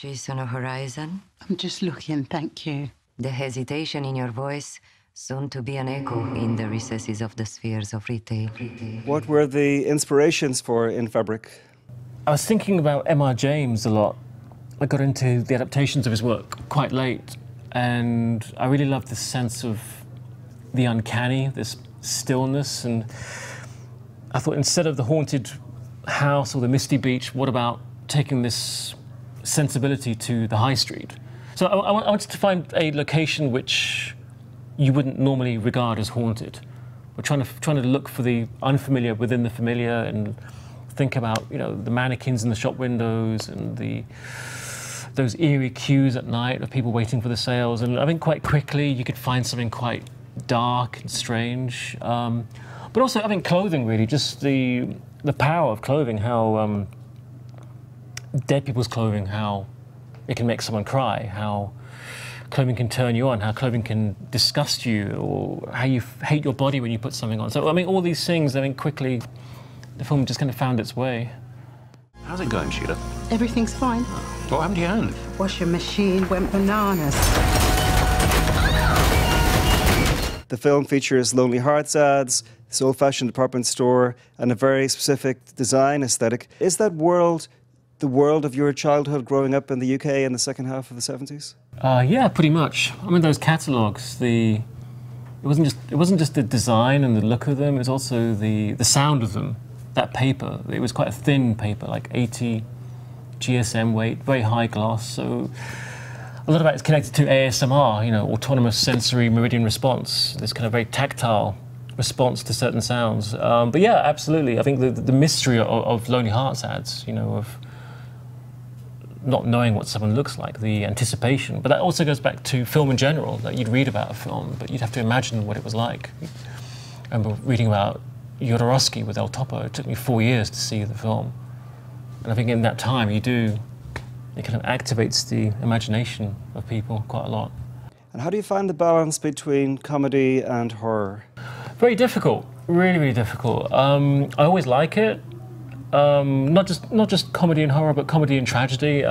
patches on a horizon? I'm just looking, thank you. The hesitation in your voice, soon to be an echo in the recesses of the spheres of retail. What were the inspirations for In Fabric? I was thinking about M.R. James a lot. I got into the adaptations of his work quite late, and I really loved this sense of the uncanny, this stillness, and I thought instead of the haunted house or the misty beach, what about taking this sensibility to the high street? So I wanted to find a location which you wouldn't normally regard as haunted. We're trying to look for the unfamiliar within the familiar, and think about, you know, the mannequins in the shop windows and those eerie queues at night of people waiting for the sales. And I think quite quickly you could find something quite dark and strange. But also, I think clothing really, just the power of clothing, how dead people's clothing, how it can make someone cry, how clothing can turn you on, how clothing can disgust you, or how you hate your body when you put something on. So, I mean, all these things, I think quickly the film just kind of found its way. How's it going, Sheila? Everything's fine. What happened to your hand? Washing machine went bananas. The film features Lonely Hearts ads, this old-fashioned department store, and a very specific design aesthetic. Is that world the world of your childhood growing up in the UK in the second half of the 70s? Yeah, pretty much. I mean, those catalogues, it wasn't just the design and the look of them, it was also the sound of them. That paper, it was quite a thin paper, like 80 GSM weight, very high gloss, so a lot of that is connected to ASMR, you know, autonomous sensory meridian response, this kind of very tactile response to certain sounds. But yeah, absolutely, I think the mystery of Lonely Hearts ads, you know, of not knowing what someone looks like, the anticipation, but that also goes back to film in general, that you'd read about a film, but you'd have to imagine what it was like. I remember reading about Jodorowsky with El Topo. It took me 4 years to see the film. And I think in that time, it kind of activates the imagination of people quite a lot. And how do you find the balance between comedy and horror? Very difficult, really, really difficult. I always like it. Not just comedy and horror, but comedy and tragedy.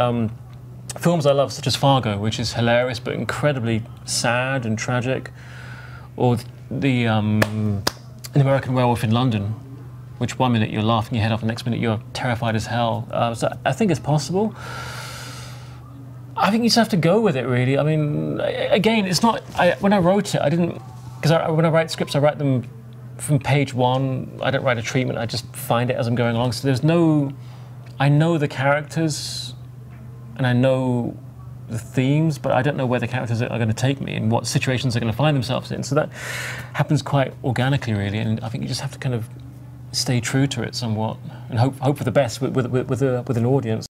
Films I love, such as Fargo, which is hilarious but incredibly sad and tragic, or An American Werewolf in London, which 1 minute you're laughing your head off, the next minute you're terrified as hell. So I think it's possible. I think you just have to go with it, really. I mean, again, it's not. When I wrote it, I didn't, because when I write scripts, I write them from page one. I don't write a treatment. I just find it as I'm going along. So there's no. I know the characters, and I know the themes, but I don't know where the characters are going to take me and what situations they're going to find themselves in. So that happens quite organically, really, and I think you just have to kind of stay true to it somewhat and hope for the best with an audience.